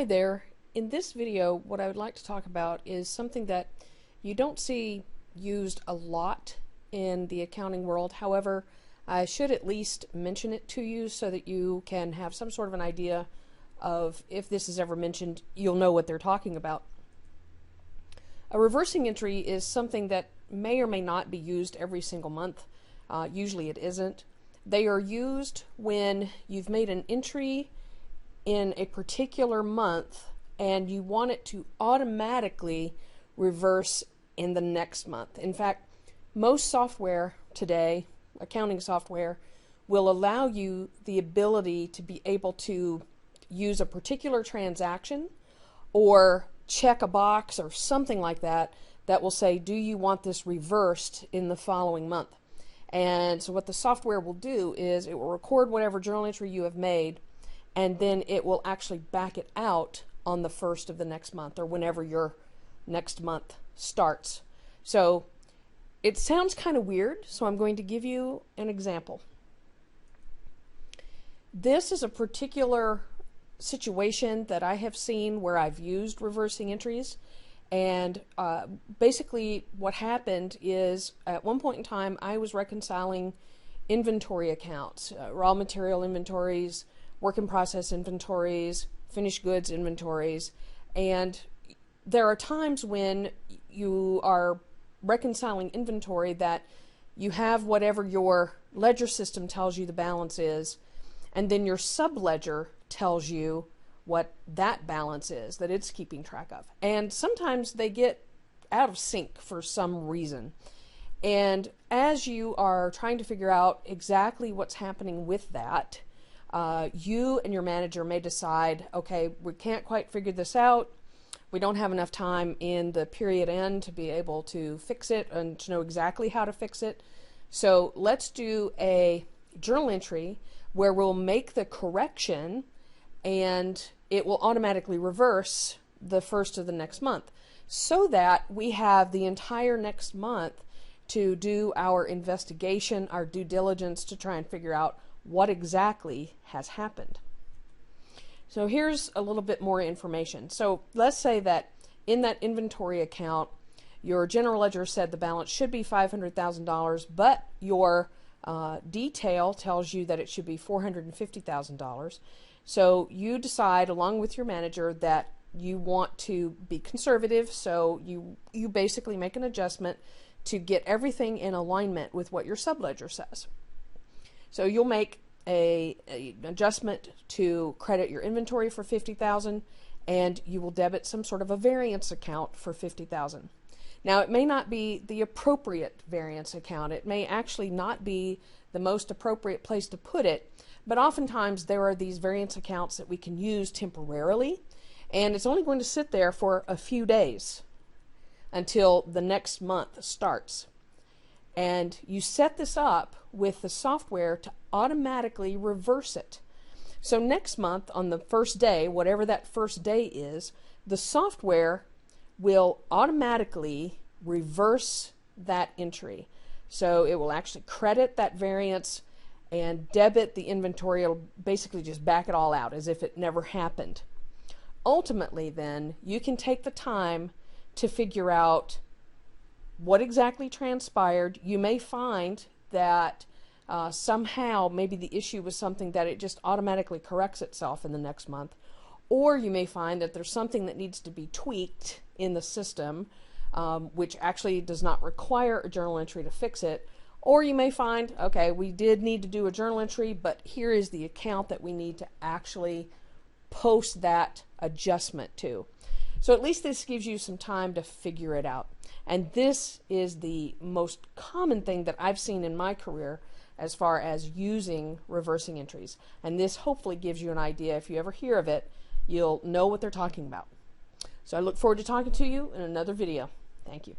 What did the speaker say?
Hi there. In this video, what I would like to talk about is something that you don't see used a lot in the accounting world. However, I should at least mention it to you so that you can have some sort of an idea of, if this is ever mentioned, you'll know what they're talking about. A reversing entry is something that may or may not be used every single month. Usually it isn't. They are used when you've made an entry in a particular month and you want it to automatically reverse in the next month. In fact, most software today, accounting software, will allow you the ability to be able to use a particular transaction or check a box or something like that that will say, do you want this reversed in the following month? And so what the software will do is it will record whatever journal entry you have made, and then it will actually back it out on the first of the next month or whenever your next month starts. So it sounds kind of weird, so I'm going to give you an example. This is a particular situation that I have seen where I've used reversing entries, and basically what happened is at one point in time I was reconciling inventory accounts, raw material inventories, work in process inventories, finished goods inventories, and there are times when you are reconciling inventory that you have whatever your ledger system tells you the balance is, and then your subledger tells you what that balance is that it's keeping track of. And sometimes they get out of sync for some reason. And as you are trying to figure out exactly what's happening with that, you and your manager may decide, okay, we can't quite figure this out. We don't have enough time in the period end to be able to fix it and to know exactly how to fix it. So let's do a journal entry where we'll make the correction and it will automatically reverse the first of the next month, so that we have the entire next month to do our investigation, our due diligence, to try and figure out what exactly has happened. So here's a little bit more information. So let's say that in that inventory account, your general ledger said the balance should be $500,000, but your detail tells you that it should be $450,000. So you decide, along with your manager, that you want to be conservative, so you basically make an adjustment to get everything in alignment with what your subledger says. So you'll make an adjustment to credit your inventory for $50,000, and you will debit some sort of a variance account for $50,000. Now, it may not be the appropriate variance account. It may actually not be the most appropriate place to put it, but oftentimes there are these variance accounts that we can use temporarily, and it's only going to sit there for a few days until the next month starts. And you set this up with the software to automatically reverse it. So next month, on the first day, whatever that first day is, the software will automatically reverse that entry. So it will actually credit that variance and debit the inventory. It'll basically just back it all out as if it never happened. Ultimately, then, you can take the time to figure out what exactly transpired. You may find that somehow maybe the issue was something that it just automatically corrects itself in the next month. Or you may find that there's something that needs to be tweaked in the system, which actually does not require a journal entry to fix it. Or you may find, okay, we did need to do a journal entry, but here is the account that we need to actually post that adjustment to. So at least this gives you some time to figure it out. And this is the most common thing that I've seen in my career as far as using reversing entries. And this hopefully gives you an idea. If you ever hear of it, you'll know what they're talking about. So I look forward to talking to you in another video. Thank you.